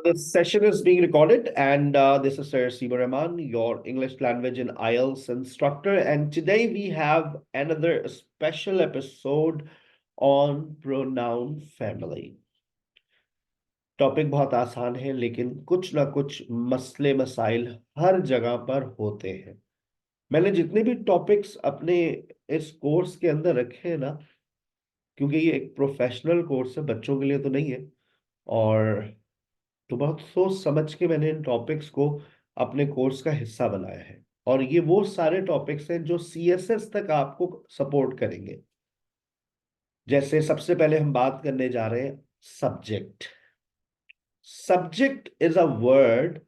This session is being recorded, and this is Sir Siba Rahman, your English language and IELTS instructor. And today we have another special episode on pronoun family. Topic बहुत आसान है, लेकिन कुछ ना कुछ मसले मसाइल हर जगह पर होते हैं। मैंने जितने भी टॉपिक्स अपने इस कोर्स के अंदर रखे हैं ना, क्योंकि ये एक प्रोफेशनल कोर्स है, बच्चों के लिए तो नहीं है, और तो बहुत सोच समझ के मैंने इन टॉपिक्स को अपने कोर्स का हिस्सा बनाया है। और ये वो सारे टॉपिक्स हैं जो सीएसएस तक आपको सपोर्ट करेंगे। जैसे सबसे पहले हम बात करने जा रहे हैं subject. Subject is a word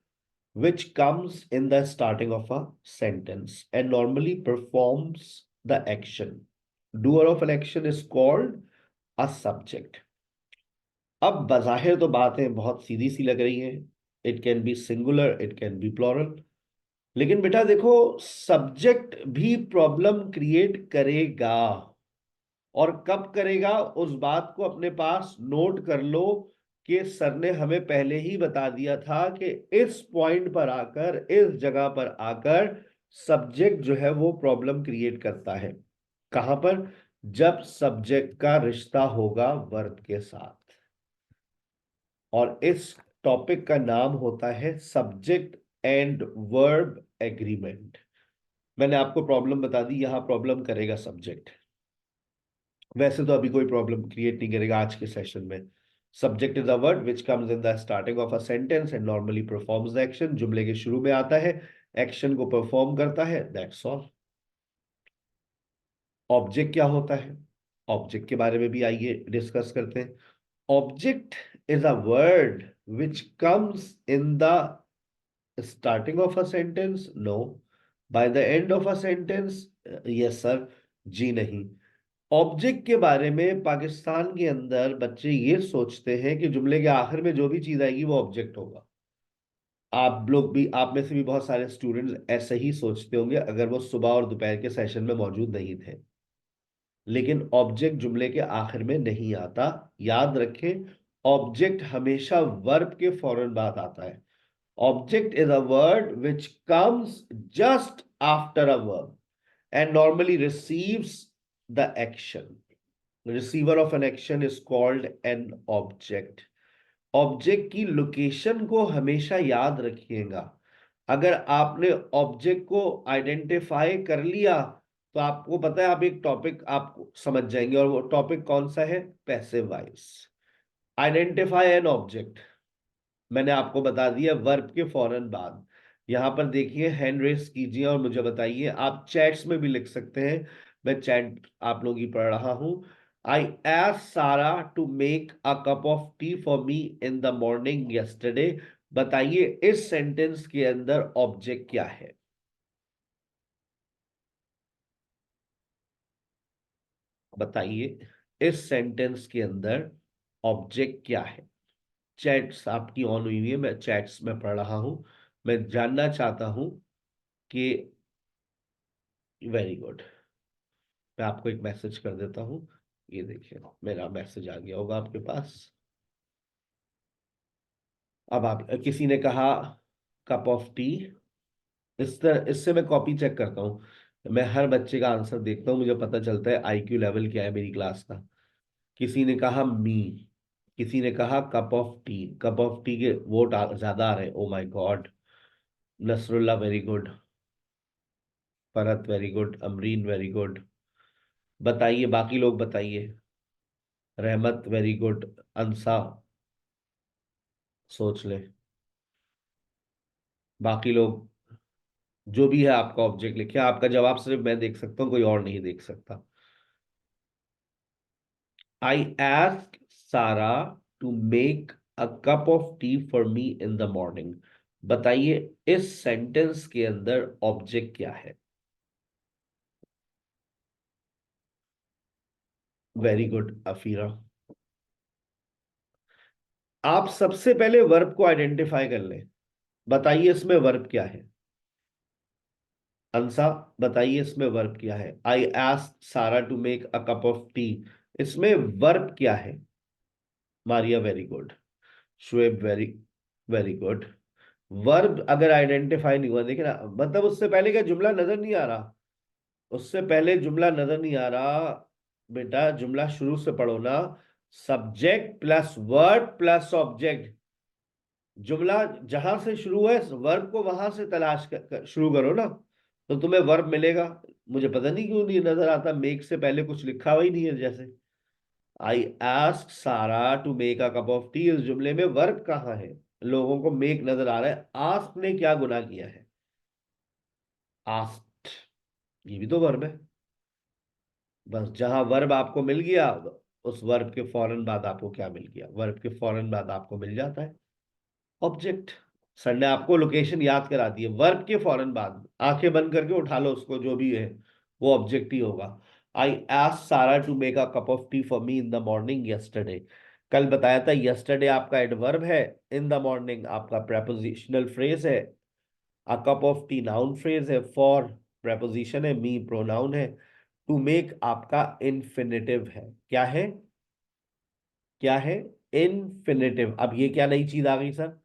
which comes in the starting of a sentence and normally performs the action. Doer of an action is called a subject. अब बज़ाहिर तो बातें बहुत सीधी सी लग रही हैं। It can be singular, it can be plural, लेकिन बेटा देखो, सब्जेक्ट भी प्रॉब्लम क्रिएट करेगा। और कब करेगा, उस बात को अपने पास नोट कर लो कि सर ने हमें पहले ही बता दिया था कि इस पॉइंट पर आकर, इस जगह पर आकर सब्जेक्ट जो है वो प्रॉब्लम क्रिएट करता है। कहां पर? जब सब्जेक्ट का रिश्ता होगा वर्ब के साथ। और इस टॉपिक का नाम होता है सब्जेक्ट एंड वर्ब एग्रीमेंट। मैंने आपको प्रॉब्लम बता दी, यहां प्रॉब्लम करेगा सब्जेक्ट। वैसे तो अभी कोई प्रॉब्लम क्रिएट नहीं करेगा आज के सेशन में। Subject is a word which comes in the starting of a sentence and normally performs the action. जुमले के शुरू में आता है, एक्शन को परफॉर्म करता है, दैट्स ऑल। ऑब्जेक्ट क्या होता है? ऑब्जेक्ट के बारे में भी आइए डिस्कस करते हैं। Object is a word which comes in the starting of a sentence? No. By the end of a sentence? Yes sir. जी नहीं। ऑब्जेक्ट के बारे में पाकिस्तान के अंदर बच्चे ये सोचते हैं कि जुमले के आखिर में जो भी चीज आएगी वो ऑब्जेक्ट होगा। आप लोग भी, आप में से भी बहुत सारे स्टूडेंट्स ऐसे ही सोचते होंगे अगर वो सुबह और दोपहर के सेशन में मौजूद नहीं थे। लेकिन ऑब्जेक्ट जुमले के आखिर में नहीं आता। याद रखें, ऑब्जेक्ट हमेशा वर्ब के फौरन बाद आता है। Object is a word which comes just after a verb and normally receives the action. The receiver of an action is called an object. Object की लोकेशन को हमेशा याद रखिएगा। अगर आपने ऑब्जेक्ट को आइडेंटिफाई कर लिया तो आपको पता है, आप एक टॉपिक आप समझ जाएंगे। और वो टॉपिक कौन सा है? Passive voice. Identify an object मैंने आपको बता दिया वर्ब के फौरन बाद। यहां पर देखिए, हैंड रेस कीजिए और मुझे बताइए। आप चैट्स में भी लिख सकते हैं, मैं चैट आप लोगों की पढ़ रहा हूं। I asked Sara to make a cup of tea for me in the morning yesterday. बताइए इस सेंटेंस के अंदर ऑब्जेक्ट क्या है? बताइए इस सेंटेंस के अंदर ऑब्जेक्ट क्या है? चैट्स आपकी ऑन हुई है, मैं चैट्स में पढ़ रहा हूं। मैं जानना चाहता हूं कि वेरी गुड। मैं आपको एक मैसेज कर देता हूं। ये देखिए, मेरा मैसेज आ गया होगा आपके पास। अब आप, किसी ने कहा कप ऑफ टी। इस तरह, इससे मैं कॉपी चेक करता हूँ। मैं हर बच्चे का आंसर देखता हूँ, मुझे पता चलता है आईक्यू लेवल क्या है मेरी क्लास का। किसी ने कहा मी, किसी ने कहा cup of tea. Cup of tea के वोट ज्यादा आ रहे हैं। Oh my god. Nasrullah very good, Farhat very good, Amreen very good. बताइए बाकी लोग, बताइए। रहमत वेरी गुड, अंसा सोच ले। बाकी लोग, जो भी है आपका ऑब्जेक्ट लिखिए। आपका जवाब सिर्फ मैं देख सकता हूं, कोई और नहीं देख सकता। I ask Sara to make a cup of tea for me in the morning. बताइए इस सेंटेंस के अंदर ऑब्जेक्ट क्या है? Very good Afira. आप सबसे पहले वर्ब को आइडेंटिफाई कर लें। बताइए इसमें वर्ब क्या है? अंसा, बताइए इसमें वर्ब क्या है? I ask Sara to make a cup of tea, इसमें वर्ब क्या है? Maria very good. Shoaib very very good. Verb अगर आइडेंटिफाई नहीं हुआ, देखिए ना, मतलब उससे पहले क्या जुमला नजर नहीं आ रहा? उससे पहले जुमला नजर नहीं आ रहा? बेटा जुमला शुरू से पढ़ो ना। Subject plus verb plus object. जुमला जहां से शुरू है वर्ब को वहां से तलाश शुरू करो ना, तो तुम्हें वर्ब मिलेगा। मुझे पता नहीं क्यों नहीं नजर आता, मेक से पहले कुछ लिखा हुआ ही नहीं है जैसे। I ask Sara to make a cup of tea, इस जुमले में वर्ब कहाँ है? लोगों को मेक नजर आ रहा है, आस्क ने क्या गुनाह किया है? आस्क्ड, ये भी तो वर्ब है। बस जहां वर्ब आपको मिल गया, उस वर्ब के फौरन बाद आपको क्या मिल गया? वर्ब के फौरन बाद आपको मिल जाता है ऑब्जेक्ट। सर ने आपको लोकेशन याद करा दी है, वर्ब के फौरन बाद आंखें बंद करके उठा लो उसको, जो भी है वो ऑब्जेक्ट ही होगा। I asked Sara to make a cup of tea for me in the morning yesterday. कल बताया था यस्टरडे आपका एडवर्ब है, इन द मॉर्निंग आपका प्रेपोजिशनल फ्रेज है, a cup of tea noun phrase है, फॉर प्रेपोजिशन है, मी प्रोनाउन है, टू मेक आपका इन्फिनेटिव है। क्या है? क्या है? इन्फिनेटिव। अब ये क्या नई चीज आ गई सर?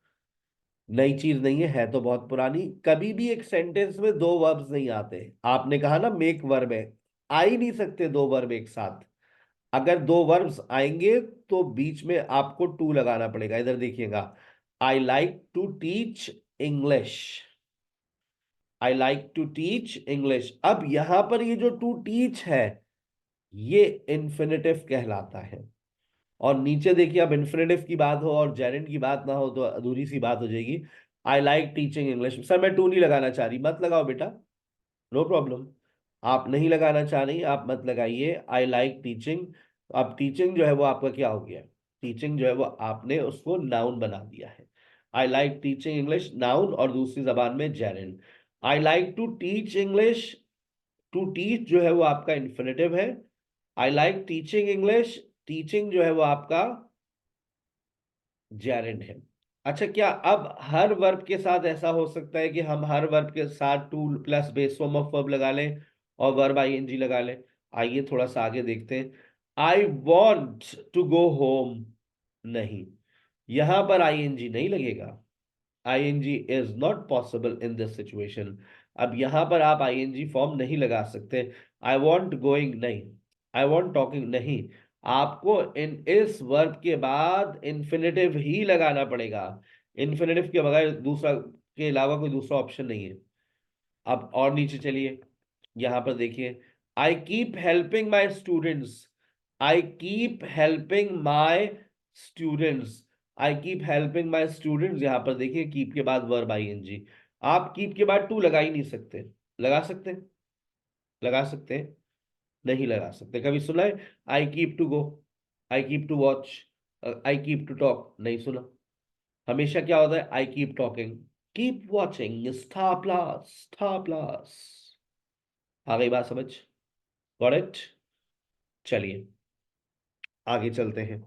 नई चीज नहीं है तो बहुत पुरानी। कभी भी एक सेंटेंस में दो वर्ब्स नहीं आते। आपने कहा ना मेक वर्ब है, आ ही नहीं सकते दो वर्ब एक साथ। अगर दो वर्ब्स आएंगे तो बीच में आपको टू लगाना पड़ेगा। इधर देखिएगा, I like to teach English. I like to teach English. अब यहां पर ये जो टू टीच है, ये इन्फिनेटिव कहलाता है। और नीचे देखिए, अब इन्फिनेटिव की बात हो और जेरेंड की बात ना हो तो अधूरी सी बात हो जाएगी। आई लाइक टीचिंग इंग्लिश। सर मैं टू नहीं लगाना चाह रही, मत लगाओ बेटा, नो प्रॉब्लम। आप नहीं लगाना चाह रही, आप मत लगाइए। आई लाइक टीचिंग। अब टीचिंग जो है वो आपका क्या हो गया? टीचिंग जो है वो आपने उसको नाउन बना दिया है। I like teaching English noun, और दूसरी जबान में gerund. I like to teach English, to teach जो है वो आपका इन्फिनेटिव है। I like teaching English, teaching जो है वो आपका जेरेंड है। अच्छा, क्या अब हर वर्ब के साथ ऐसा हो सकता है कि हम हर वर्ब के साथ two plus base form of verb लगा लें और वर्ब आईएनजी लगा लें? आइए थोड़ा सा आगे देखते हैं। I want to go home, नहीं, यहां पर आईएनजी नहीं लगेगा। ING is not possible in this situation. अब यहां पर आप आईएनजी फॉर्म नहीं लगा सकते। आई वॉन्ट गोइंग, नहीं। आई वॉन्ट टॉकिंग, नहीं। आपको इन इस वर्ब के बाद इन्फिनेटिव ही लगाना पड़ेगा। इन्फिनेटिव के बगैर दूसरा के अलावा कोई दूसरा ऑप्शन नहीं है। अब और नीचे चलिए, यहां पर देखिए, I keep helping my students. I keep helping my students. I keep helping my students, यहां पर देखिए कीप के बाद वर्ब आईएनजी। आप कीप के बाद टू लगा ही नहीं सकते। लगा सकते हैं? लगा सकते हैं? नहीं लगा सकते। कभी सुना है I keep to go, I keep to watch, I keep to talk? नहीं सुना। हमेशा क्या होता है? I keep talking, keep watching, Star Plus, Star Plus. आ गई बात समझ? Got it? चलिए आगे चलते हैं।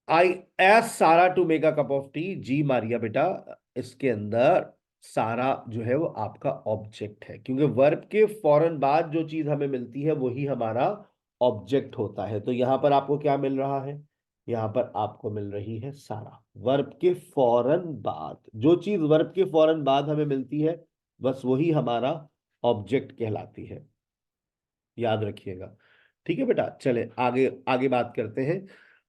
I ask Sara to make a cup of tea, जी मारिया बेटा। इसके अंदर सारा जो है वो आपका ऑब्जेक्ट है, क्योंकि वर्ब के फौरन बाद जो चीज हमें मिलती है वही हमारा ऑब्जेक्ट होता है। तो यहां पर आपको क्या मिल रहा है? यहां पर आपको मिल रही है सारा। वर्ब के फौरन बाद जो चीज वर्ब के फौरन बाद हमें मिलती है, बस वही हमारा ऑब्जेक्ट कहलाती है। याद रखिएगा। ठीक है बेटा, चले आगे आगे बात करते हैं।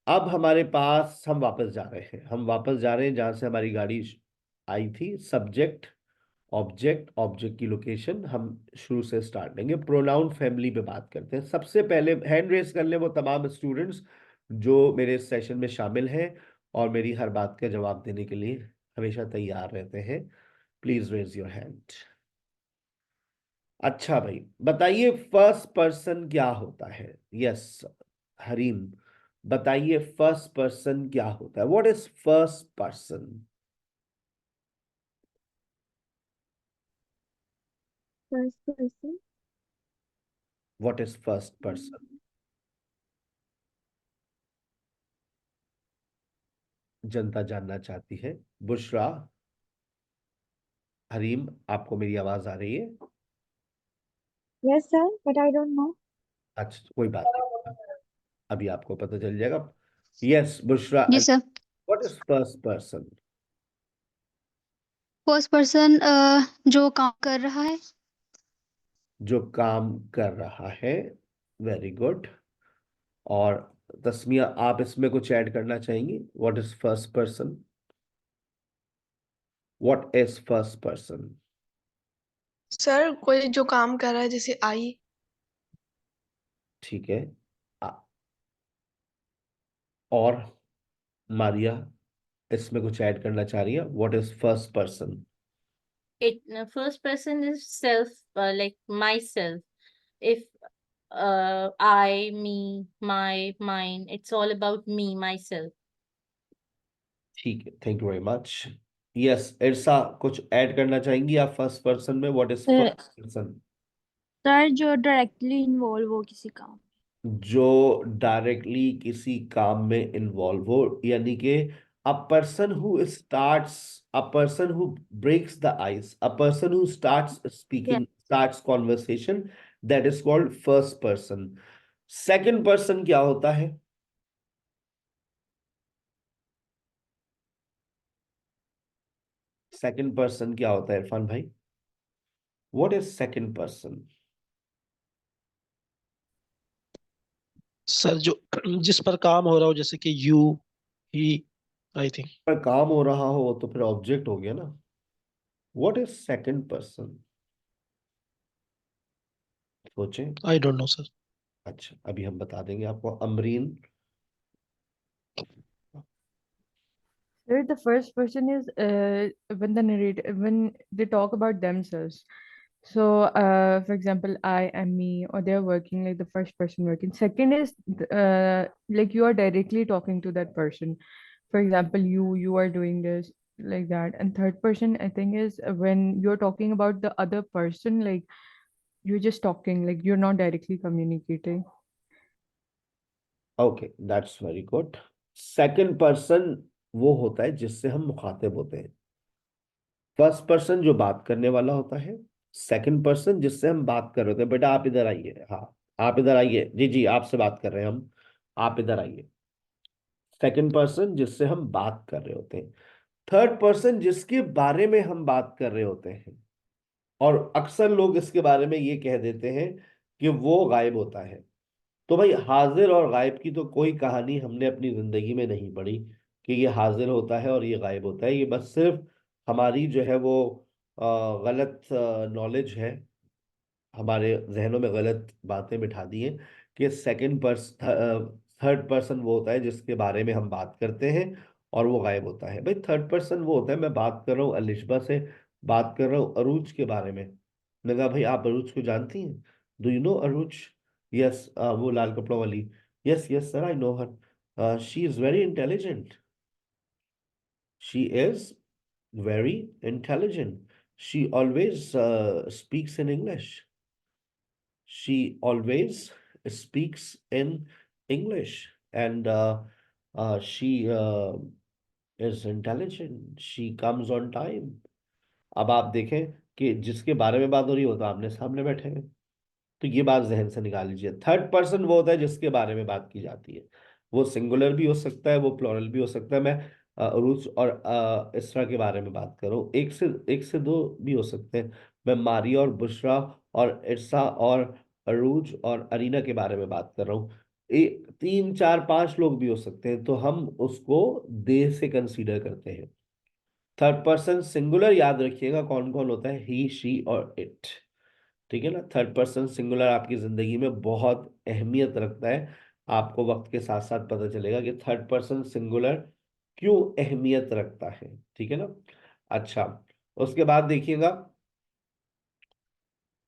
अब हमारे पास, हम वापस जा रहे हैं, हम वापस जा रहे हैं जहां से हमारी गाड़ी आई थी। सब्जेक्ट, ऑब्जेक्ट, ऑब्जेक्ट की लोकेशन हम शुरू से स्टार्ट लेंगे। प्रोनाउन फैमिली पे बात करते हैं। सबसे पहले हैंड रेस कर ले वो तमाम स्टूडेंट्स जो मेरे सेशन में शामिल हैं और मेरी हर बात का जवाब देने के लिए हमेशा तैयार रहते हैं। Please raise your hand. अच्छा भाई, बताइए फर्स्ट पर्सन क्या होता है? यस, हरीम, बताइए फर्स्ट पर्सन क्या होता है? What is first person? First person. What is first person? जनता जानना चाहती है। बुशरा, हरीम, आपको मेरी आवाज आ रही है? Yes sir, but I don't know. अच्छा कोई बात नहीं, अभी आपको पता चल जाएगा। यस बुशरा, जी sir. What is first person? First person जो काम कर रहा है। जो काम कर रहा है। Very good. और तस्मिया, आप इसमें कुछ ऐड करना चाहेंगी? What is first person? What is first person? Sir कोई जो काम कर रहा है, जैसे आई। ठीक है। आ- और मारिया इसमें कुछ ऐड करना चाह रही है? What is first person? It first person is self, like myself. If I, me, my, mine, it's all about me, myself. ठीक है, thank you very much. Yes, Irsa कुछ ऐड करना चाहेंगी आप फर्स्ट पर्सन में? What is first person? Sir जो directly involve हो किसी काम। जो डायरेक्टली किसी काम में इन्वॉल्व हो, यानी कि a person who starts, a person who breaks the ice, a person who starts Yes. Speaking, starts conversation, that is called first person. Second person क्या होता है? सेकंड पर्सन क्या होता है इरफान भाई? What is second person? Sir जो जिस पर काम हो रहा हो, जैसे कि यू, ही, आई थिंक। पर काम हो रहा हो तो फिर ऑब्जेक्ट हो गया ना। What is second person? सोचें। I don't know sir. अच्छा, अभी हम बता देंगे आपको। Amreen. Sir, the first person is when the narrator when they talk about themselves. So, for example, I am me, or they're working like the first person working. Second is like you are directly talking to that person. For example, you are doing this like that. And third person, I think, is when you're talking about the other person, like you're just talking, like you're not directly communicating. Okay, that's very good. Second person वो होता है जिससे हम मुखातिब होते हैं। First person जो बात करने वाला होता है। सेकंड पर्सन जिससे हम बात कर रहे होते हैं। बेटा आप इधर आइए, हाँ आप इधर आइए, जी जी आपसे बात कर रहे हैं हम, आप इधर आइए। सेकंड पर्सन जिससे हम बात कर रहे होते हैं। थर्ड पर्सन जिसके बारे में हम बात कर रहे होते हैं, और अक्सर लोग इसके बारे में ये कह देते हैं कि वो गायब होता है। तो भाई हाजिर और गायब की तो कोई कहानी हमने अपनी जिंदगी में नहीं पढ़ी कि ये हाजिर होता है और ये गायब होता है। ये बस सिर्फ हमारी जो है वो गलत नॉलेज है, हमारे जहनों में गलत बातें बिठा दी हैं कि सेकंड पर्सन, थर्ड पर्सन वो होता है जिसके बारे में हम बात करते हैं और वो गायब होता है। भाई थर्ड पर्सन वो होता है, मैं बात कर रहा हूँ अलिशबा से, बात कर रहा हूँ अरूज के बारे में। मैंने कहा भाई आप अरूज को जानती हैं? Do you know Arooj? Yes, वो लाल कपड़ों वाली। Yes yes sir, I know her, she is very intelligent. She is very intelligent. She always speaks in English. She always speaks in English, and she is intelligent. She comes on time. अब आप देखें कि जिसके बारे में बात हो रही हो तो आपने सामने बैठे हैं, तो ये बात जहन से निकाल लीजिए। थर्ड पर्सन वो होता है जिसके बारे में बात की जाती है। वो सिंगुलर भी हो सकता है, वो प्लूरल भी हो सकता है। मैं अरूज और इसरा के बारे में बात कर रहा हूँ। एक से दो भी हो सकते हैं। मैं मारिया और बुशरा और इरसा और अरूज और अरीना के बारे में बात कर रहा हूँ। तीन चार पांच लोग भी हो सकते हैं, तो हम उसको दे से कंसीडर करते हैं। थर्ड पर्सन सिंगुलर याद रखिएगा कौन कौन होता है, ही शी और इट। ठीक है ना। थर्ड पर्सन सिंगुलर आपकी जिंदगी में बहुत अहमियत रखता है। आपको वक्त के साथ साथ पता चलेगा कि थर्ड पर्सन सिंगुलर क्यों अहमियत रखता है। ठीक है ना। अच्छा, उसके बाद देखिएगा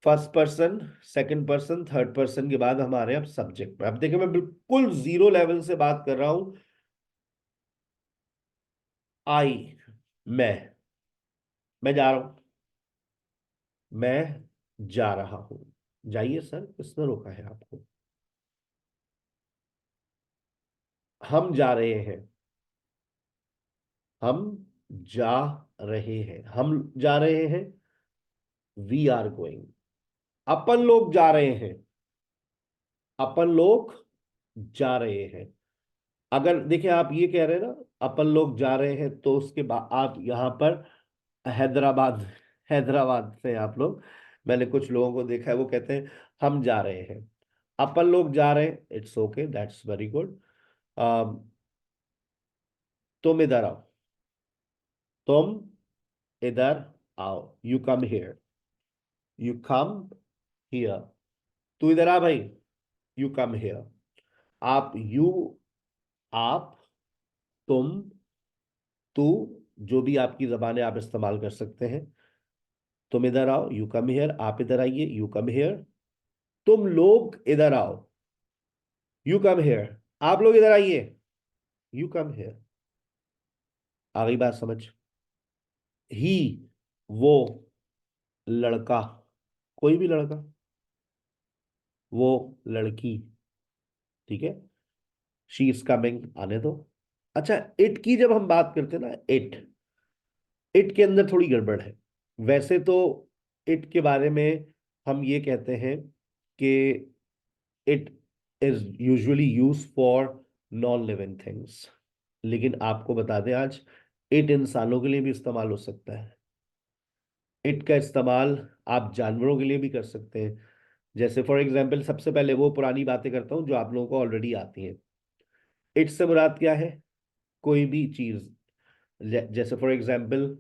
first person, second person, third person के बाद हमारे अब सब्जेक्ट पे। अब देखिए मैं बिल्कुल जीरो लेवल से बात कर रहा हूं। आई, मैं जा रहा हूं, मैं जा रहा हूं। जाइए सर, किसने रोका है आपको? हम जा रहे हैं, हम जा रहे हैं, हम जा रहे हैं, वी आर गोइंग। अपन लोग जा रहे हैं, अपन लोग जा रहे हैं। अगर देखिए आप ये कह रहे हैं ना अपन लोग जा रहे हैं, तो उसके बाद आप यहाँ पर हैदराबाद हैदराबाद से हैं आप लोग। मैंने कुछ लोगों को देखा है वो कहते हैं हम जा रहे हैं, अपन लोग जा रहे हैं, it's okay, that's very good. तुम इधर आओ, तुम इधर आओ, you come here, you come here. तू इधर आ भाई, यू कम हियर। आप यू, आप, तुम, तू, जो भी आपकी जबान है आप इस्तेमाल कर सकते हैं। तुम इधर आओ, यू कम हियर। आप इधर आइए, यू कम हियर। तुम लोग इधर आओ, यू कम हियर। आप लोग इधर आइए, यू कम हियर। आ गई बात समझ? ही, वो, लड़का, कोई भी लड़का, वो लड़की, ठीक है, शी इज कमिंग, आने दो। अच्छा, इट की जब हम बात करते हैं ना, इट के अंदर थोड़ी गड़बड़ है। वैसे तो इट के बारे में हम ये कहते हैं कि it is usually use for non living things, लेकिन आपको बता दें आज इट इंसानों के लिए भी इस्तेमाल हो सकता है। इट का इस्तेमाल आप जानवरों के लिए भी कर सकते हैं। जैसे फॉर एग्जाम्पल, सबसे पहले वो पुरानी बातें करता हूँ जो आप लोगों को ऑलरेडी आती हैं। इट से मुराद क्या है? कोई भी चीज। जैसे for example,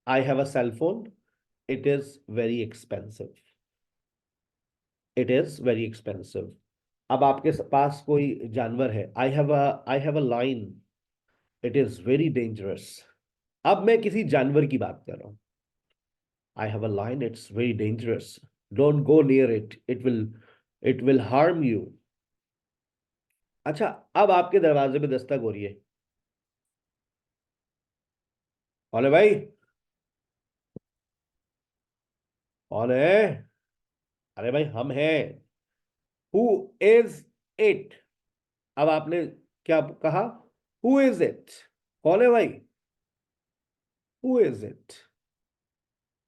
I have a cell phone, it is very expensive, it is very expensive. अब आपके पास कोई जानवर है, I have a lion, it is very dangerous. अब मैं किसी जानवर की बात कर रहा हूं, I have a lion, it's very dangerous, don't go near it, it will harm you. अच्छा, अब आपके दरवाजे पे दस्तक हो रही है, कौन है भाई, कौन है? अरे भाई हम हैं। Who is it? अब आपने क्या कहा? Who is it? कौन है भाई? Who is it?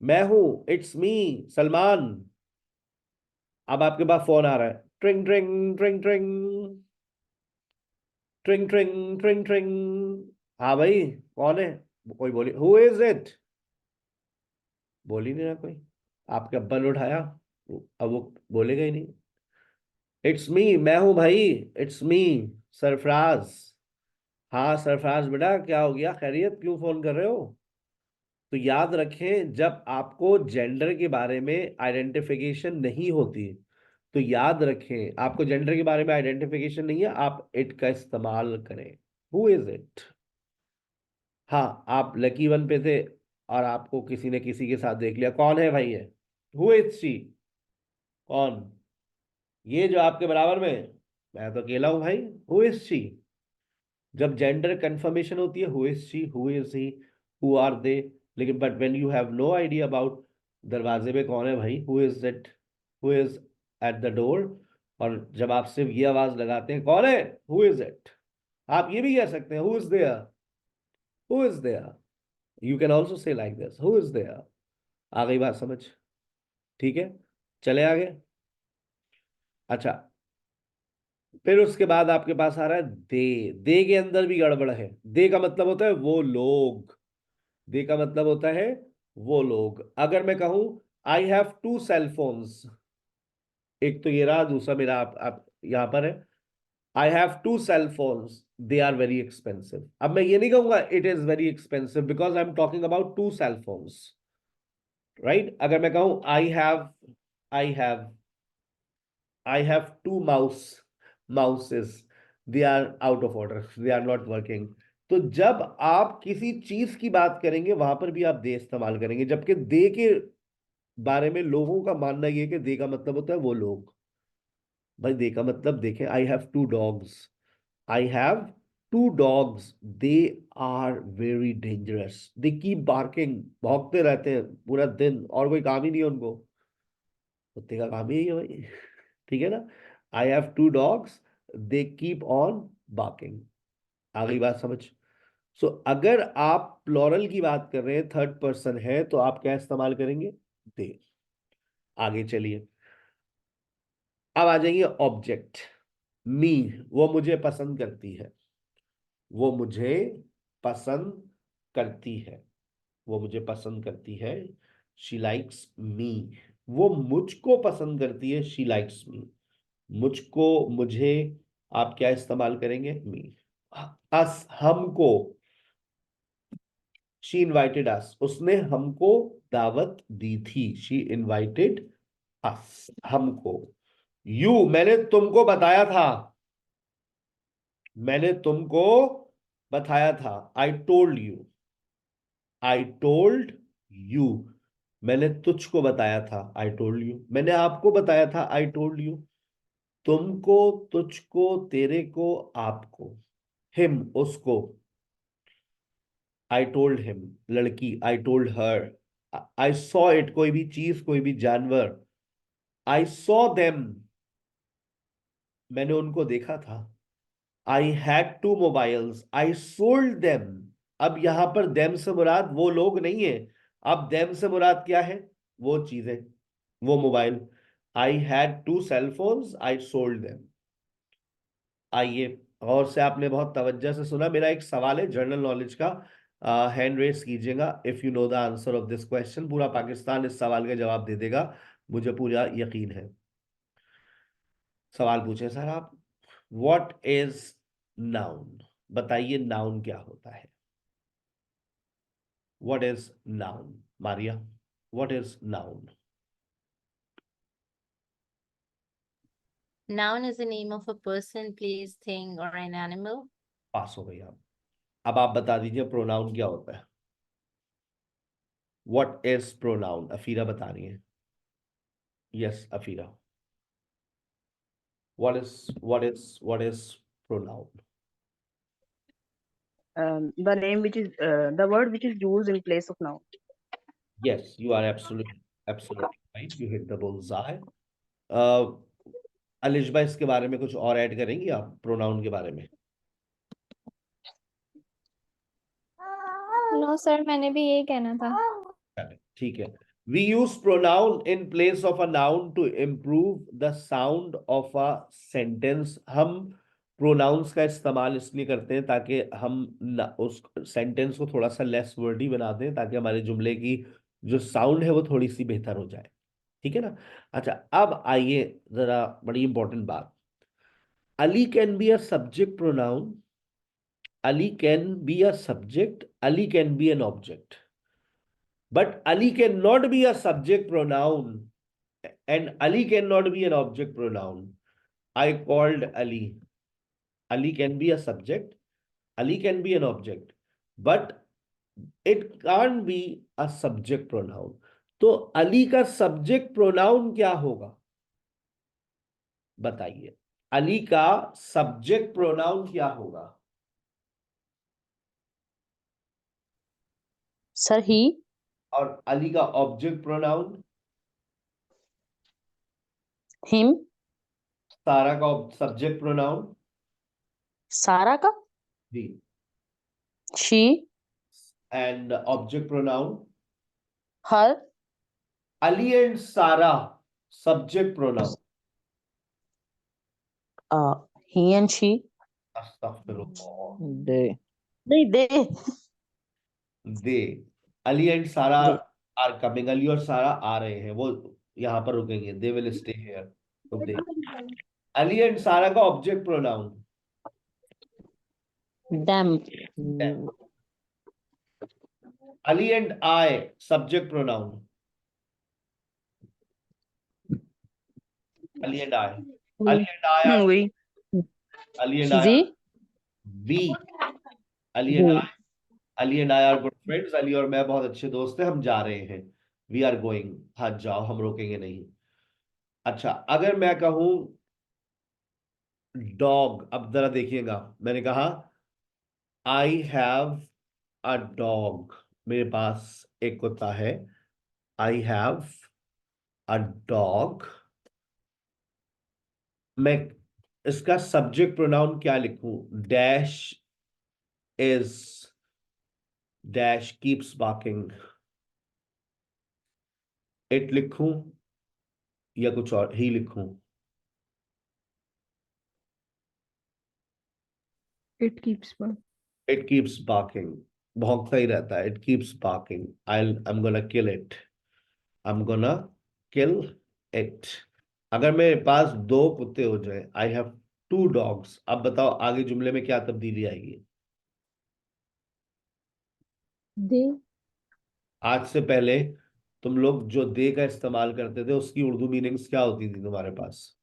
मैं हूं, इट्स मी, सलमान। अब आपके पास फोन आ रहा है, ट्रिंग ट्रिंग ट्रिंग ट्रिंग ट्रिंग ट्रिंग ट्रिंग ट्रिंग। हाँ भाई, कौन है? कोई बोली हु इज इट? बोल ही नहीं रहा कोई। आपके अब्बा ने उठाया, अब वो बोलेगा ही नहीं। इट्स मी, मैं हूं भाई, इट्स मी, सरफराज। हाँ सरफराज बेटा, क्या हो गया, खैरियत, क्यों फोन कर रहे हो? तो याद रखें, जब आपको जेंडर के बारे में आइडेंटिफिकेशन नहीं होती, तो याद रखें आपको जेंडर के बारे में आइडेंटिफिकेशन नहीं है, आप इट का इस्तेमाल करें। Who is it? हाँ, आप लकी वन पे थे और आपको किसी ने किसी के साथ देख लिया, कौन है भाई है? Who is she? कौन? ये जो आपके बराबर में है? मैं तो अकेला हूं भाई। Who is she? जब जेंडर कंफर्मेशन होती है, who is she, who is he, who are they. लेकिन but when you have no idea about दरवाजे पे कौन है भाई, who is it, who is at the door, और जब आप सिर्फ ये आवाज लगाते हैं कौन है, हु इज इट, आप ये भी कह सकते हैं who is there, who is there. You can also say like this, who is there. आ गई बात समझ? ठीक है, चले आगे। अच्छा, फिर उसके बाद आपके पास आ रहा है दे के अंदर भी गड़बड़ है। दे का मतलब होता है वो लोग, दे का मतलब होता है वो लोग। अगर मैं कहूं I have two cell phones, एक तो ये रहा, दूसरा मेरा आप यहां पर है, I have two cell phones, they are very expensive. अब मैं ये नहीं कहूंगा it is very expensive because I am talking about two cell phones, right? अगर मैं कहूं I have I have two mouses. They are out of order. They are not working. तो जब आप किसी चीज की बात करेंगे वहां पर भी आप दे इस्तेमाल करेंगे, जबकि दे के बारे में लोगों का मानना ये है कि दे का मतलब होता है वो लोग। भाई दे का मतलब देखें, I have two dogs, I have two dogs, they are very dangerous, they keep barking, भौंकते रहते हैं पूरा दिन और कोई काम ही नहीं है उनको। कुत्ते का काम ही यही है भाई। ठीक है ना? I have two dogs, they keep on barking. आ गई बात समझ? सो अगर आप प्लॉरल की बात कर रहे हैं, थर्ड पर्सन है, तो आप क्या इस्तेमाल करेंगे? दे। आगे चलिए, अब आ जाएंगे ऑब्जेक्ट। मी, वो मुझे पसंद करती है, वो मुझे पसंद करती है, वो मुझे पसंद करती है, शी लाइक्स मी। वो मुझको पसंद करती है, शी लाइक्स मी। मुझको, मुझे, आप क्या इस्तेमाल करेंगे? मी। अस, हमको, शी इनवाइटेड अस, उसने हमको दावत दी थी, शी इनवाइटेड अस, हमको। यू, मैंने तुमको बताया था, मैंने तुमको बताया था, I told you, I told you. मैंने तुझको बताया था, आई टोल्ड यू। मैंने आपको बताया था, आई टोल्ड यू। तुमको, तुझको, तेरे को, आपको। हिम, उसको, आई टोल्ड हिम। लड़की, I told her. I saw it, कोई भी चीज, कोई भी जानवर, आई सॉ देम, मैंने उनको देखा था। I had two mobiles, I sold them. अब यहां पर देम से मुराद वो लोग नहीं है, अब देम से मुराद क्या है? वो चीजें, वो mobile. I had two cellphones, I sold them. आइए, और से आपने बहुत तवज्जो से सुना। मेरा एक सवाल है जनरल नॉलेज का, हैंड रेस कीजिएगा if you know the answer of this question. पूरा पाकिस्तान इस सवाल का जवाब दे देगा, मुझे पूरा यकीन है। सवाल पूछे सर आप। What is noun? बताइए नाउन क्या होता है? What is noun? Maria, what is noun? Noun is the name of a person, place, thing, or an animal. पास हो गई आप। अब आप बता दीजिए प्रोनाउन क्या होता है? What is pronoun? अफीरा बता रही है। Yes Afira, what is pronoun? The name which is the word which is used in place of noun. Yes, you are absolutely right, you hit the bullseye. Alishba, इसके बारे में कुछ और ऐड करेंगी आप प्रोनाउन के बारे में? नो सर, मैंने भी यही कहना था। चलें, ठीक है। We use pronoun in place of a noun to improve the sound of a sentence. हम प्रोनाउंस का इस्तेमाल इसलिए करते हैं ताकि हम उस सेंटेंस को थोड़ा सा लेस वर्डी बना दें, ताकि हमारे जुमले की जो साउंड है वो थोड़ी सी बेहतर हो जाए। ठीक है ना? अच्छा, अब आइए जरा बड़ी इंपॉर्टेंट बात। Ali can be a subject pronoun, Ali can be a subject, Ali can be an object, but Ali cannot be a subject pronoun and Ali cannot be an object pronoun. I called Ali. Ali can be a subject, Ali can be an object, but it can't be a subject pronoun. तो अली का subject pronoun क्या होगा? बताइए, अली का subject pronoun क्या होगा? Sir, he. और अली का ऑब्जेक्ट प्रोनाउन? Him. सारा का सब्जेक्ट प्रोनाउन? Sara का? जी। She. And object pronoun? Her. Ali and Sara subject pronoun? He and she. अस्तगफिरुल्लाह। they, नहीं, they. They. Ali and Sara They. Are coming, Ali और सारा आ रहे हैं, वो यहाँ पर रुकेंगे, दे विल स्टे हियर। तो दे। अली एंड सारा का object pronoun? Them. Ali and I subject pronoun? Ali and I, Ali and I are, We. Ali and I We. We, Ali and I, Ali and I are good friends. Ali और मैं बहुत अच्छे दोस्त हैं, हम जा रहे हैं, वी आर गोइंग। हाँ जाओ, हम रोकेंगे नहीं। अच्छा, अगर मैं कहूं डॉग, अब जरा देखिएगा, मैंने कहा आई हैव अ डॉग, मेरे पास एक कुत्ता है। आई हैव अ डॉग, मैं इसका सब्जेक्ट प्रोनाउन क्या लिखूं? Dash is dash keeps barking, it लिखूं या कुछ और ही लिखूं? It keeps barking. It keeps barking. भौंकता ही रहता है. It keeps barking. I'm gonna kill it. I'm gonna kill it. अगर मेरे पास 2 कुत्ते हो जाए, I have 2 dogs. अब बताओ आगे जुमले में क्या तब्दीली आएगी? They. आज से पहले तुम लोग जो दे का इस्तेमाल करते थे उसकी उर्दू मीनिंग्स क्या होती थी तुम्हारे पास?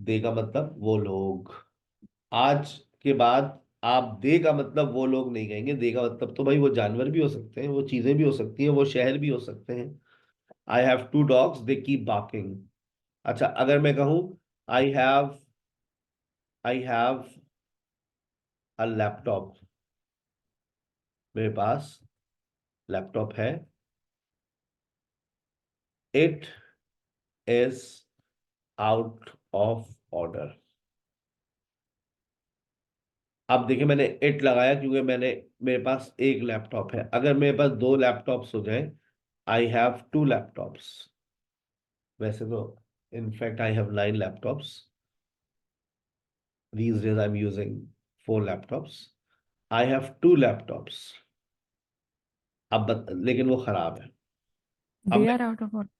दे का मतलब वो लोग. आज के बाद आप दे का मतलब वो लोग नहीं कहेंगे. दे का मतलब तो भाई वो जानवर भी हो सकते हैं, वो चीजें भी हो सकती हैं, वो शहर भी हो सकते हैं. I have 2 dogs, they keep barking. अच्छा, अगर मैं कहूं आई हैव अ लैपटॉप, मेरे पास लैपटॉप है. It is out of order. अब देखिए मैंने इट लगाया क्योंकि मेरे पास एक लैपटॉप है. अगर मेरे पास 2 लैपटॉप्स हो जाए, आई हैव 2 लैपटॉप्स. वैसे तो in fact I have 9 laptops. These days I'm using 4 laptops. I have 2 laptops. लेकिन वो खराब है. They are out of order.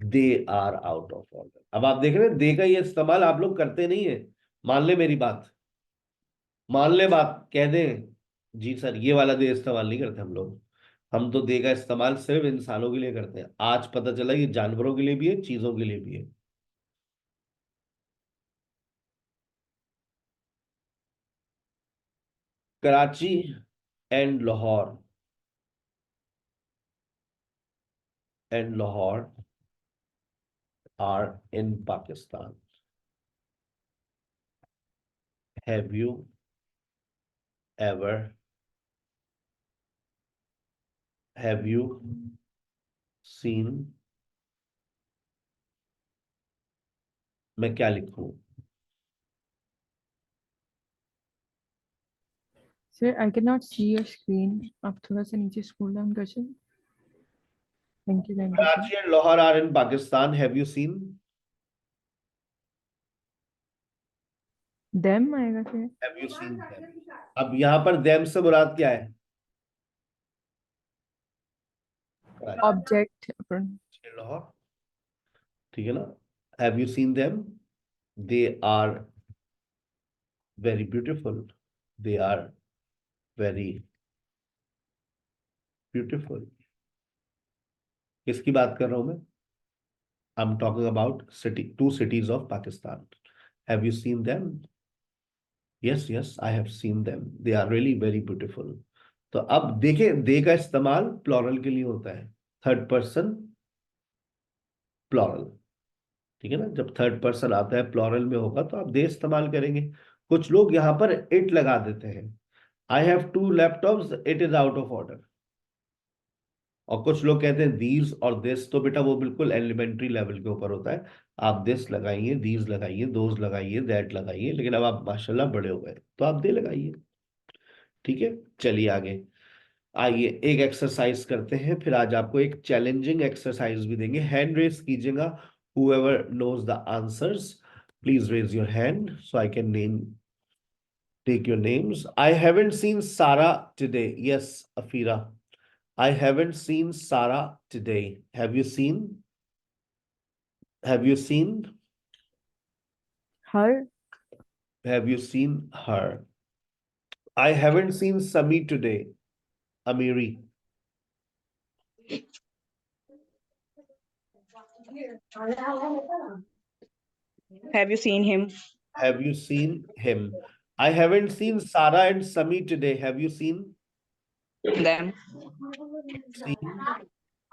They are out of order. अब आप देख रहे हैं दे का ये इस्तेमाल आप लोग करते नहीं है. मान ले मेरी बात, मान ले बात, कह दें जी सर ये वाला दे इस्तेमाल नहीं करते हम लोग. हम तो दे का इस्तेमाल सिर्फ इंसानों के लिए करते हैं. आज पता चला ये जानवरों के लिए भी है, चीजों के लिए भी है. Karachi and Lahore are in Pakistan. Have you seen? मैं क्या लिखूं? Sir, I cannot see your screen. आप थोड़ा सा नीचे scroll down कर सकते? Thank you, sir. Karachi and Lahore are in Pakistan. Have you seen? Them आएगा sir. Have you seen them? अब यहाँ पर them से मुराद क्या है? Object. Lahore. ठीक है ना? Have you seen them? They are very beautiful. They are very beautiful. किसकी बात कर रहा हूं मैं? I'm talking about 2 cities of Pakistan. Have you seen them? Yes, I have seen them. They are really very beautiful. तो अब देखें दे का इस्तेमाल प्लॉरल के लिए होता है. 3rd person प्लॉरल. ठीक है ना? जब 3rd person आता है प्लॉरल में होगा तो आप दे इस्तेमाल करेंगे. कुछ लोग यहां पर इट लगा देते हैं. I have 2 laptops, it is out of order. और कुछ लोग कहते हैं दीज और दिस. तो बेटा वो बिल्कुल एलिमेंट्री लेवल के ऊपर होता है. आप दिस लगाइए, दीज लगाइए, दोज लगाइए, दैट लगाइए. लेकिन अब आप माशाल्लाह बड़े हो गए तो आप दे लगाइए. ठीक है, चलिए आगे. आइए एक एक्सरसाइज करते हैं, फिर आज आपको एक चैलेंजिंग एक्सरसाइज भी देंगे. हैंड रेज कीजिएगा. whoever knows the answers, please raise your hand so I can take your names. I haven't seen Sarah today. Yes, Afira. I haven't seen Sarah today. Have you seen? Have you seen? Her. Have you seen her? I haven't seen Sami today. Amiri. Have you seen him? Have you seen him? I haven't seen Sarah and Sami today. Have you seen Them.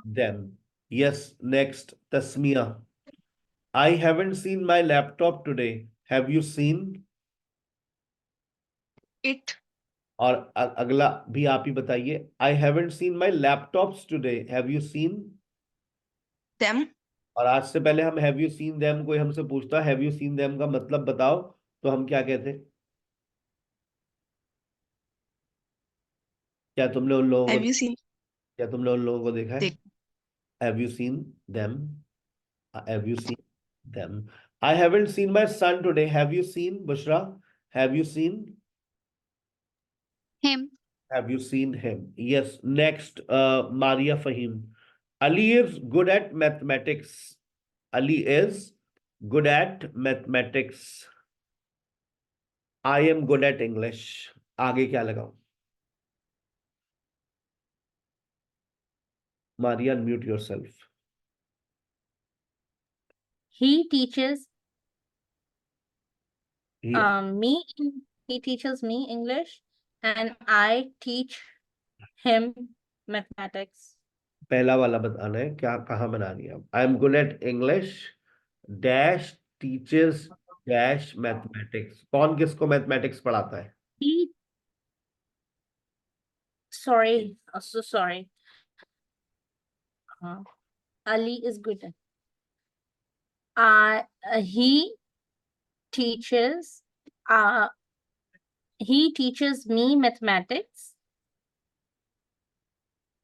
them? Yes. Next, Tasmia. I haven't seen my laptop today. Have you seen? It. और अगला भी आप ही बताइए. I haven't seen my laptops today. Have you seen? Them. और आज से पहले हम have you seen them कोई हमसे पूछता have you seen them का मतलब बताओ तो हम क्या कहते? क्या तुमने उन लोगों Have को you seen? क्या तुमने उन लोगों को देखा है? देख- Have you seen them? Have you seen them? I haven't seen my son today. Have you seen, Bushra? Have you seen? Him. Have you seen him? Yes. Next, Maria Fahim. Ali is good at mathematics. Ali is good at mathematics. I am good at English. आगे क्या लगाऊं? Maria, unmute yourself. He teaches He, he teaches me English and I teach him mathematics. पहला वाला बताना है क्या कहाँ बना रही है I am good at English dash teachers dash mathematics कौन किसको मैथमेटिक्स पढ़ाता है He sorry, so sorry. Ali is good at he teaches me mathematics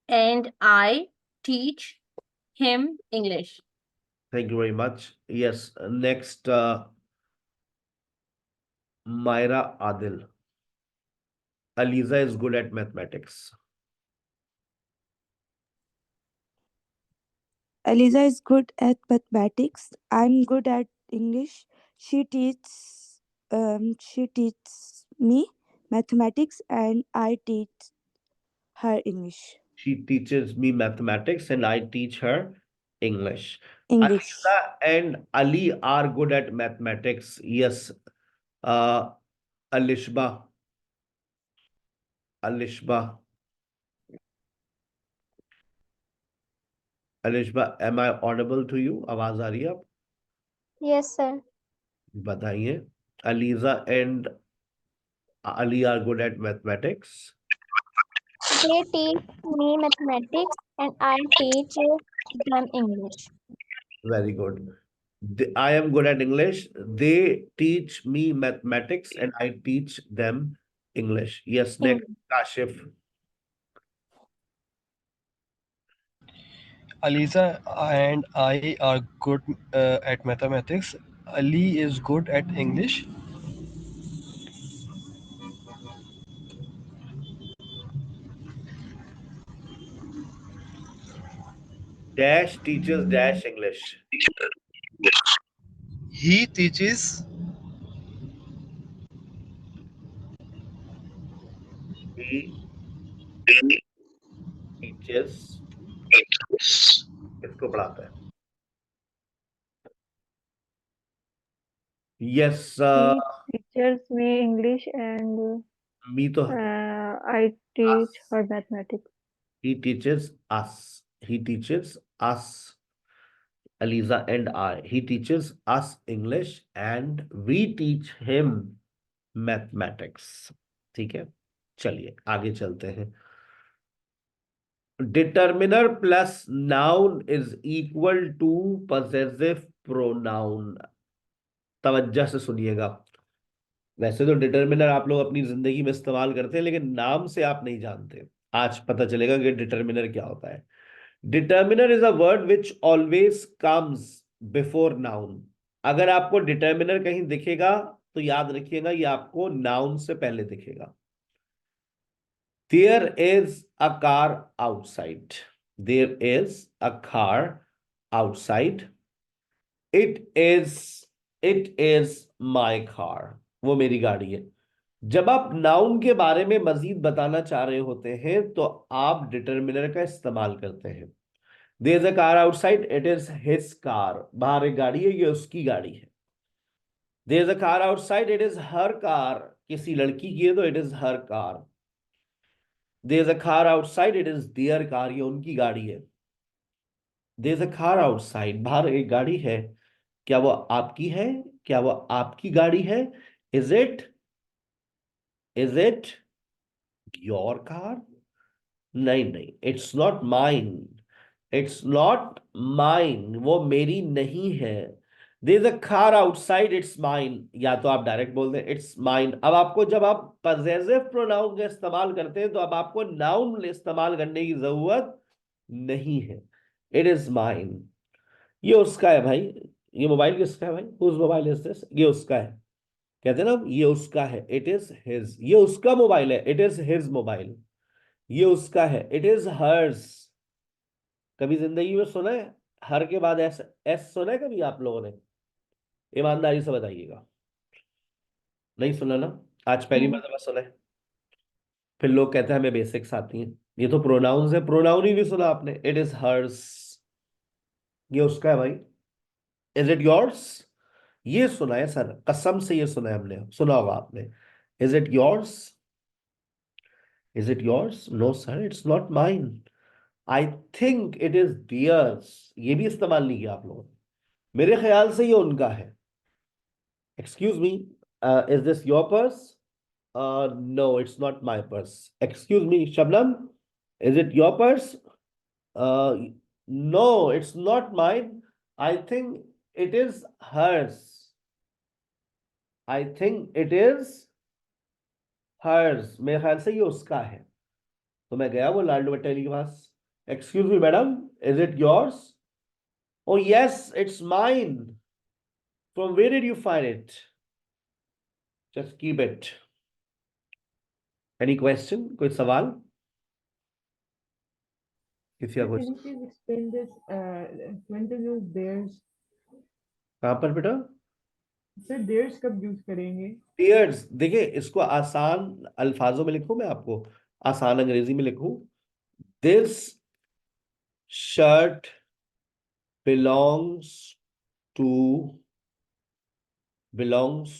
and I teach him English. Thank you very much. Yes, next, Myra Adil. Aliza is good at mathematics. Eliza is good at mathematics. I'm good at English. She teaches me mathematics and I teach her English. She teaches me mathematics and I teach her English. English. Aliza and Ali are good at mathematics. Yes. Alishba. Alishba. Alishba, am I audible to you? आवाज आ रही है? Yes, sir. बताइए. Aliza and Ali are good at mathematics. They teach me mathematics and I teach them English. Very good. I am good at English. They teach me mathematics and I teach them English. Yes, next, Kashif. Aliza and I are good at mathematics. Ali is good at English. Dash teaches dash English. He teaches He teaches किसको पढ़ाता है? Yes, He teaches me English and me तो I teach us. her mathematics. He teaches us. He teaches us. Aliza and I. He teaches us English and we teach him mathematics. ठीक है, चलिए आगे चलते हैं. Determiner plus noun is equal to possessive pronoun. तवज्जो से सुनिएगा. वैसे तो डिटर्मिनर आप लोग अपनी जिंदगी में इस्तेमाल करते हैं लेकिन नाम से आप नहीं जानते. आज पता चलेगा कि डिटर्मिनर क्या होता है. Determiner is a word which always comes before noun. अगर आपको डिटर्मिनर कहीं दिखेगा तो याद रखिएगा ये आपको नाउन से पहले दिखेगा. There is a car outside. There is a car outside. It is my car. वो मेरी गाड़ी है. जब आप नाउन के बारे में मजीद बताना चाह रहे होते हैं तो आप डिटर्मिनर का इस्तेमाल करते हैं. There is a car outside. It is his car. बाहर एक गाड़ी है, ये उसकी गाड़ी है. There is a car outside. It is her car. किसी लड़की की है तो it is her car. There is a car outside. It is their car. ये उनकी गाड़ी है. There is a car outside. बाहर एक गाड़ी है. क्या वो आपकी है? क्या वो आपकी गाड़ी है? Is it your car? नहीं. It's not mine. It's not mine. वो मेरी नहीं है. There is a car outside. It's mine. या तो आप डायरेक्ट बोल दें it's mine. अब आपको जब आप possessive pronoun का इस्तेमाल करते हैं तो अब आपको noun इस्तेमाल करने की जरूरत नहीं है. It is mine. ये उसका है भाई. ये मोबाइल किसका है भाई? Whose mobile is this? ये उसका है. कहते हैं ना, ये उसका है, इट इज हिज, ये उसका मोबाइल है, इट इज हिज मोबाइल, ये उसका है, इट इज हर्स। कभी जिंदगी में सुना है हर के बाद एस एस सुना है कभी आप लोगों ने? ईमानदारी से बताइएगा, नहीं सुना ना? आज पहली मर्तबा सुना है? फिर लोग कहते हैं हमें बेसिक्स आती हैं। ये तो प्रोनाउंस है, प्रोनाउन ही नहीं सुना आपने। इट इज हर्स, ये उसका है भाई। Is it yours? ये सुना है सर, कसम से ये सुना है हमने, सुना होगा आपने। Is it yours? Is it yours? No sir, it's not mine. I think it is theirs, ये भी इस्तेमाल नहीं किया आप लोगों ने। मेरे ख्याल से ये उनका है। Excuse me, is this your purse? No, it's not my purse. Excuse me Shabnam, is it your purse? No, it's not mine. I think it is hers. I think it is hers, मेरे ख्याल से ये उसका है। तो मैं गया वो लाडू पटेल के पास, excuse me madam, is it yours? Oh yes, it's mine. From where did you find it? Just keep it. Any question, कोई सवाल किसी का? Sir, can you question please explain this when to use theirs? कहाँ पर बेटा? Sir, theirs कब use करेंगे? Tears, देखिए इसको आसान अल्फाजों में लिखूं मैं आपको, आसान अंग्रेजी में लिखूं। This shirt belongs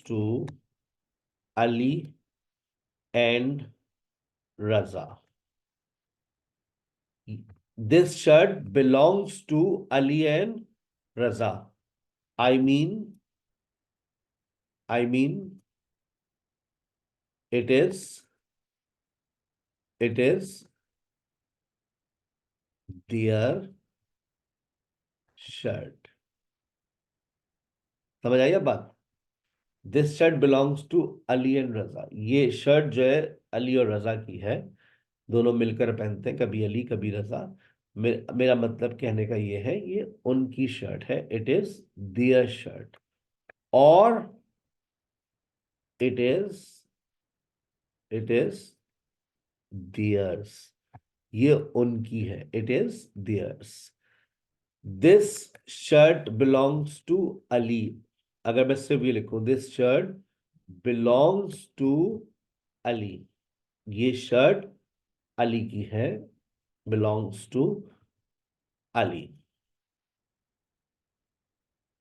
to Ali and Raza. This shirt belongs to Ali and Raza. I mean it is their shirt. समझ आई अब बात? This shirt belongs to Ali and Raza, ये शर्ट जो है अली और रजा की है, दोनों मिलकर पहनते हैं, कभी अली कभी रजा। मेरा मतलब कहने का ये है, ये उनकी शर्ट है, इट इज दियर शर्ट। और इट इज दियर्स, ये उनकी है, it is theirs. This shirt belongs to Ali, अगर मैं सिर्फ ये लिखूं, this shirt belongs to Ali, ये शर्ट अली की है, belongs to Ali.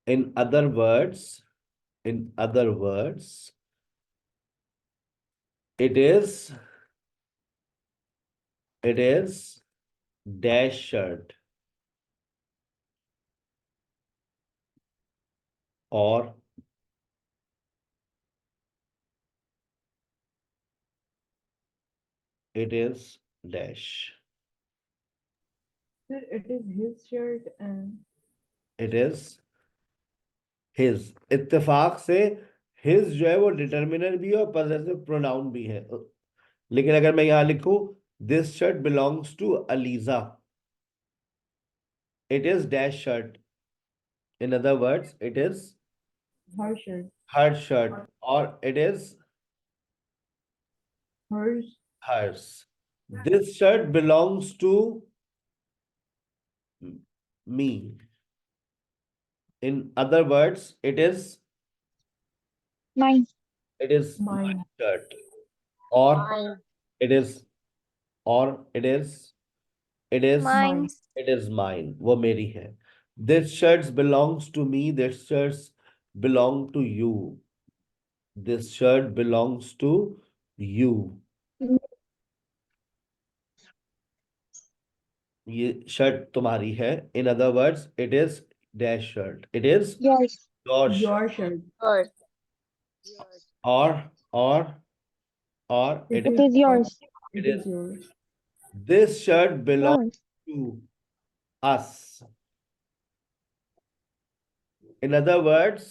In other words, it is dash shirt, or it is dash, Sir, it is his shirt and it is his। इत्तेफाक से his जो है वो डिटर्मिनर भी है और पॉजेसिव प्रोनाउन भी है। लेकिन अगर मैं यहां लिखूं this shirt belongs to Aliza, it is dash shirt, in other words it is her shirt, her shirt, or it is hers. hers. This shirt belongs to me, in other words it is Mine. my Mine. shirt, or it is Mine. it is mine, वो मेरी है। This shirts belongs to me, this shirts belong to you, this shirt belongs to you, ये shirt तुम्हारी है। In other words it is dash shirt, it is Yours. your shirt, Your shirt. or it It is yours. It is yours. this shirt belongs Yours. to us, in other words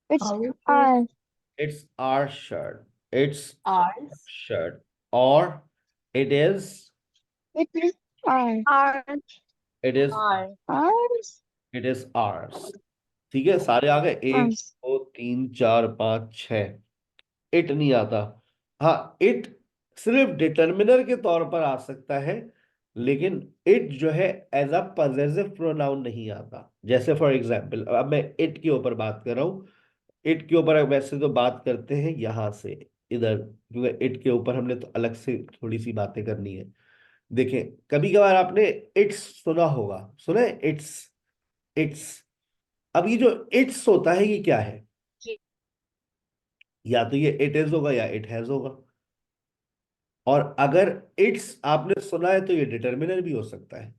It's Our shirt. ours. it's our shirt, it's our shirt, or it is It is ours. it is Ours. it is ours, ठीक है, सारे आ गए, हाँ 1 2 3 4 5 6। It नहीं आता। हाँ, it सिर्फ determiner के तौर पर आ सकता है, लेकिन इट जो है एज अ पजेसिव प्रोनाउन नहीं आता। जैसे फॉर एग्जाम्पल, अब मैं इट के ऊपर बात कर रहा हूँ। इट के ऊपर वैसे तो बात करते हैं यहां से इधर, क्योंकि इट के ऊपर हमने तो अलग से थोड़ी सी बातें करनी है। देखें, कभी कभार आपने इट्स सुना होगा, सुना है इट्स? इट्स। अब ये जो इट्स होता है ये क्या है? या तो ये इट इज होगा या इट हैज होगा। और अगर इट्स आपने सुना है तो ये डिटर्मिनर भी हो सकता है।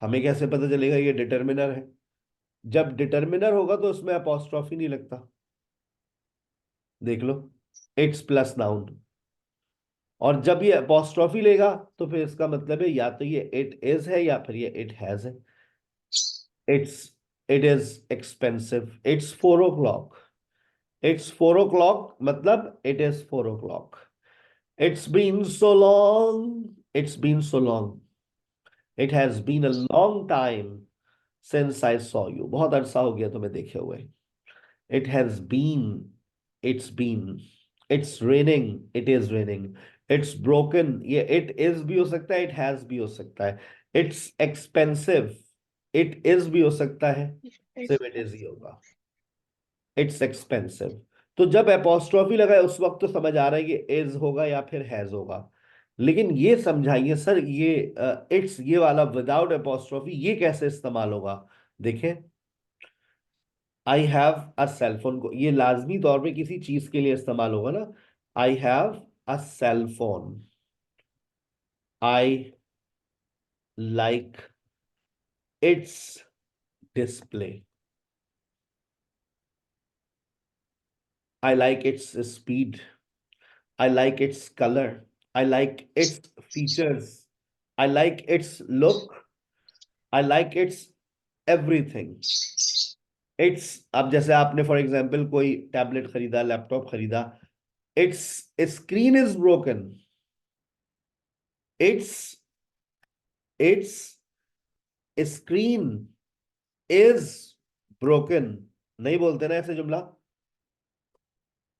हमें कैसे पता चलेगा ये डिटर्मिनर है? जब डिटर्मिनर होगा तो उसमें अपॉस्ट्रॉफी नहीं लगता। देख लो, इट्स प्लस नाउन। और जब ये अपॉस्ट्रॉफी लेगा तो फिर इसका मतलब है या तो ये इट इज है या फिर ये इट हैज है। It's it is expensive, it's 4 o'clock। It's 4 o'clock मतलब it is 4 o'clock। It's been so long, it's been so long, it has been a long time since I saw you. बहुत अरसा हो गया तुम्हें देखे हुए। It has been, it's been. It's raining, it is raining. It's broken, ये it is भी हो सकता है, इट हैज भी हो सकता है। इट्स एक्सपेंसिव, इट इज भी हो सकता है, सिर्फ इट इज ही होगा। It's expensive. तो जब अपोस्ट्रोफी लगा है उस वक्त तो समझ आ रहा है कि इज होगा या फिर हैज होगा। लेकिन ये समझाइए सर, ये इट्स ये वाला विदाउट अपोस्ट्रोफी ये कैसे इस्तेमाल होगा? देखें, I have a cell phone को ये लाजमी तौर पे किसी चीज के लिए इस्तेमाल होगा ना। I have a cell phone. I like its display. I like its speed. I like its color. I like its features. I like its look. I like its everything. It's अब जैसे आपने फॉर एग्जाम्पल कोई tablet खरीदा, laptop खरीदा, it's screen is broken. It's it's screen is broken. नहीं बोलते ना ऐसे जुमला?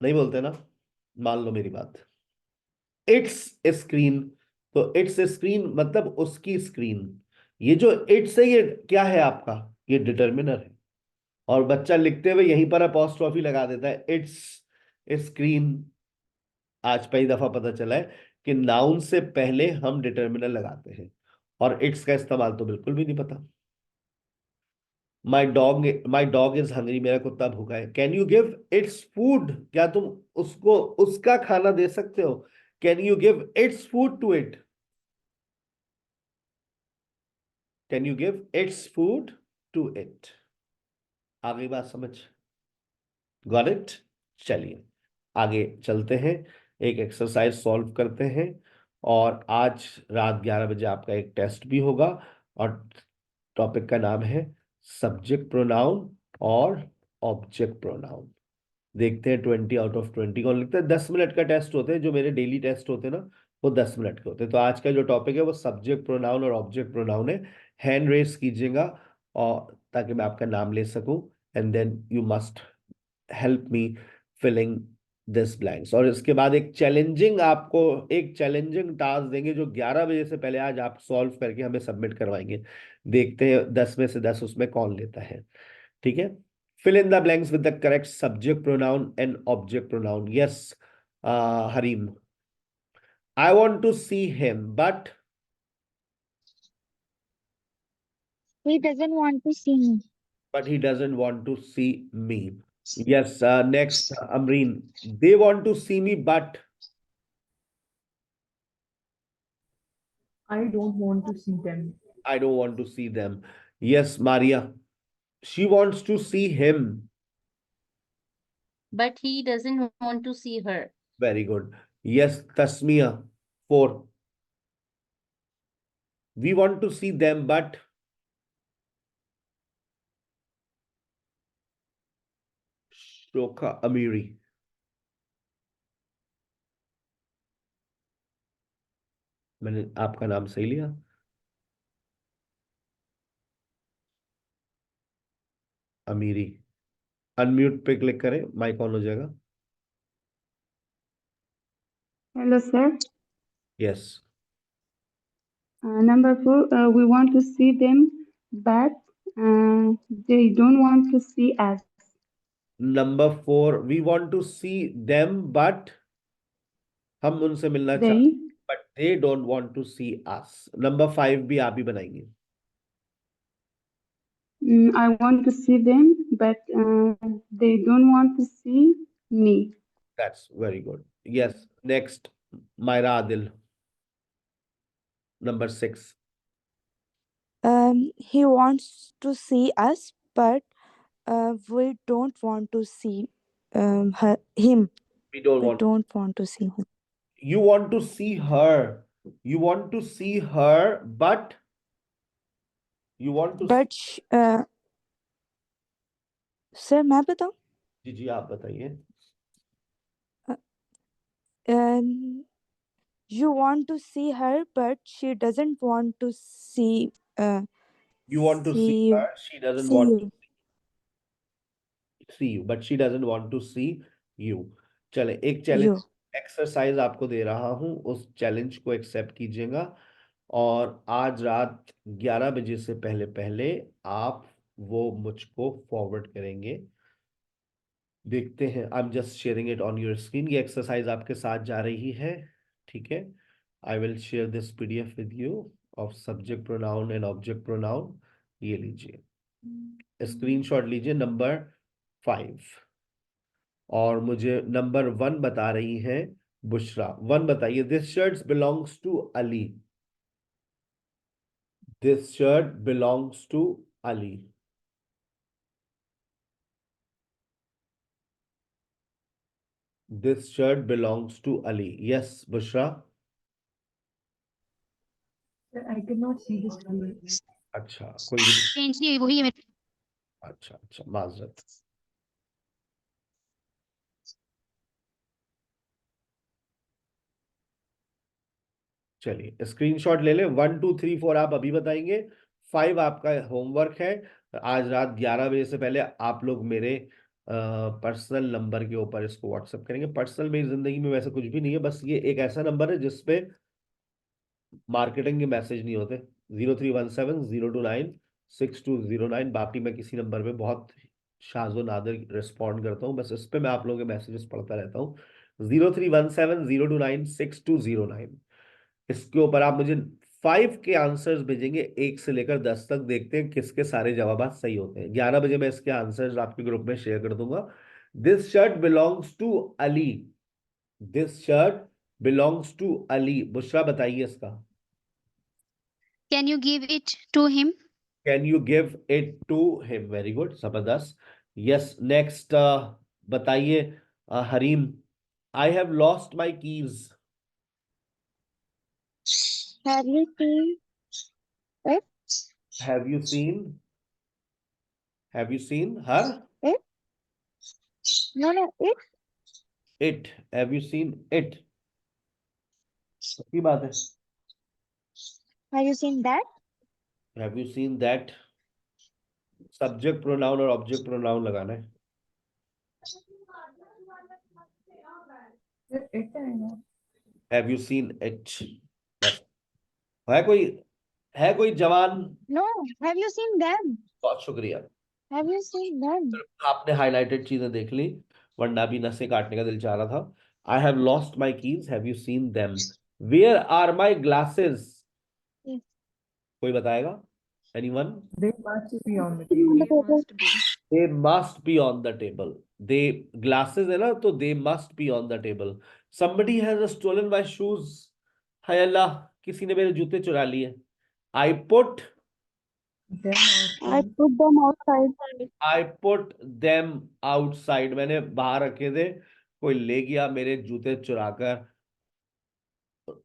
नहीं बोलते ना? मान लो मेरी बात। इट्स स्क्रीन, तो इट्स स्क्रीन मतलब उसकी स्क्रीन। ये जो इट्स है ये क्या है आपका? ये डिटर्मिनर है। और बच्चा लिखते हुए यहीं पर अपॉस्ट्रोफी लगा देता है, इट्स स्क्रीन। आज पहली दफा पता चला है कि नाउन से पहले हम डिटर्मिनर लगाते हैं। और इट्स का इस्तेमाल तो बिल्कुल भी नहीं पता। माई डॉग इज हंग्री, मेरा कुत्ता भूखा है। Can you give its food, क्या तुम उसको उसका खाना दे सकते हो? Can you give its food to it? Can you give its food to it? आ गई बात समझ? Got it? चलिए आगे चलते हैं, एक एक्सरसाइज सॉल्व करते हैं। और आज रात 11 बजे आपका एक टेस्ट भी होगा। और टॉपिक का नाम है सब्जेक्ट प्रोनाउन और ऑब्जेक्ट प्रोनाउन। देखते हैं 20 आउट ऑफ 20 कौन लिखता है। 10 मिनट का टेस्ट होते हैं, जो मेरे डेली टेस्ट होते हैं ना वो 10 मिनट के होते हैं। तो आज का जो टॉपिक है वो सब्जेक्ट प्रोनाउन और ऑब्जेक्ट प्रोनाउन है। हैंड रेस कीजिएगा और ताकि मैं आपका नाम ले सकूं, and then you must help me filling this blanks. और इसके बाद एक चैलेंजिंग टास्क देंगे जो 11 बजे से पहले आज आप सॉल्व करके हमें सबमिट करवाएंगे। देखते हैं 10 में से 10 उसमें कौन लेता है। ठीक है? fill in the blanks with the correct subject pronoun and object pronoun. Yes, Harim, I want to see him, but he doesn't want to see me. he doesn't want to see me. Yes, next, Amreen, they want to see me, but I don't want to see them. I don't want to see them. Yes, Maria, she wants to see him. But he doesn't want to see her. Very good. Yes, Tasmia, 4. We want to see them, but Shokha Amiri. मैंने आपका नाम सही लिया? अमीरी। Unmute पे click करें, mic on हो जाएगा। Hello, sir. Yes. Number 4, we want to see them, but they don't want to see us. Number 4, we want to see them, but हम उनसे मिलना चाहते They, हैं, but they don't want to see us. Number 5 भी आप ही बनाएंगे। I want to see them, but they don't want to see me. That's very good. Yes. Next, Myra Adil. Number 6. He wants to see us, but we don't want to see him. We don't We want. don't want to see him. You want to see her. You want to see her, but you want to But sir, मैं बताऊं? जी आप बताइए। You want to see her, but she doesn't want to see. You want to see see you. her, she doesn't See want you. to see you, but she doesn't want to see you. चले, एक You. Challenge exercise आपको दे रहा हूं, उस challenge को accept कीजिएगा और आज रात 11 बजे से पहले पहले आप वो मुझको फॉरवर्ड करेंगे। देखते हैं, I am just sharing it on your screen. ये एक्सरसाइज आपके साथ जा रही है, ठीक है। I will share this PDF with you of subject pronoun and object pronoun. ये लीजिए, स्क्रीनशॉट लीजिए नंबर 5 और मुझे नंबर 1 बता रही है बुशरा। 1 बताइए, this shirt belongs to Ali. This shirt belongs to Ali. This shirt belongs to Ali. Yes, Bushra. I cannot see this color. अच्छा, कोई चेंज नहीं हुई, वही है मेरे। अच्छा माजरत। चलिए स्क्रीनशॉट ले लें। 1 2 3 4 आप अभी बताएंगे। 5 आपका होमवर्क है। आज रात 11 बजे से पहले आप लोग मेरे पर्सनल नंबर के ऊपर इसको व्हाट्सएप करेंगे। पर्सनल मेरी जिंदगी में वैसे कुछ भी नहीं है, बस ये एक ऐसा नंबर है जिसपे मार्केटिंग के मैसेज नहीं होते। 0317-029-6209। बाकी मैं किसी नंबर पे बहुत शाज़ो नादिर रिस्पॉन्ड करता हूँ, बस इस पे मैं आप लोगों के मैसेजेस पढ़ता रहता हूँ। 0317-029-6209। इसके ऊपर आप मुझे 5 के आंसर्स भेजेंगे, 1 से लेकर 10 तक। देखते हैं किसके सारे जवाब सही होते हैं। 11 बजे मैं इसके आंसर्स आपके ग्रुप में शेयर कर दूंगा। This shirt belongs to Ali. This shirt belongs to Ali. Bushra बताइए इसका। Can you give it to him? Can you give it to him? Very good, जबरदस्त। Yes, next बताइए Hareem. I have lost my keys. Have you seen it? Have you seen? Have you seen her? It? No, it. It. Have you seen it? की बात है। Have you seen that? Have you seen that? Subject pronoun और object pronoun लगाना है। Have you seen it? है कोई जवान? No. Have you seen them? बहुत शुक्रिया। Have you seen them? आपने हाईलाइटेड चीजें देख ली, वरना भी नसें काटने का दिल चाह रहा था। I have lost my keys. Have you seen them? Where are my glasses? Yes. कोई बताएगा? Anyone? They must be on the table. They must be. They must be on the table. They glasses है ना, तो they must be on the table. Somebody has stolen my shoes. हाय अल्लाह, किसी ने मेरे जूते चुरा लिए। I put I put them outside. I put them outside. मैंने बाहर रखे थे, कोई ले गया मेरे जूते चुराकर।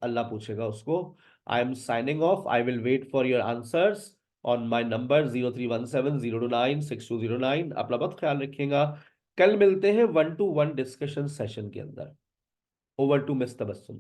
अल्लाह पूछेगा उसको। I am signing off. I will wait for your answers on my number 0317-029-6209। अपना बहुत ख्याल रखिएगा। कल मिलते हैं 1-to-1 डिस्कशन सेशन के अंदर। Over to miss Tabassum.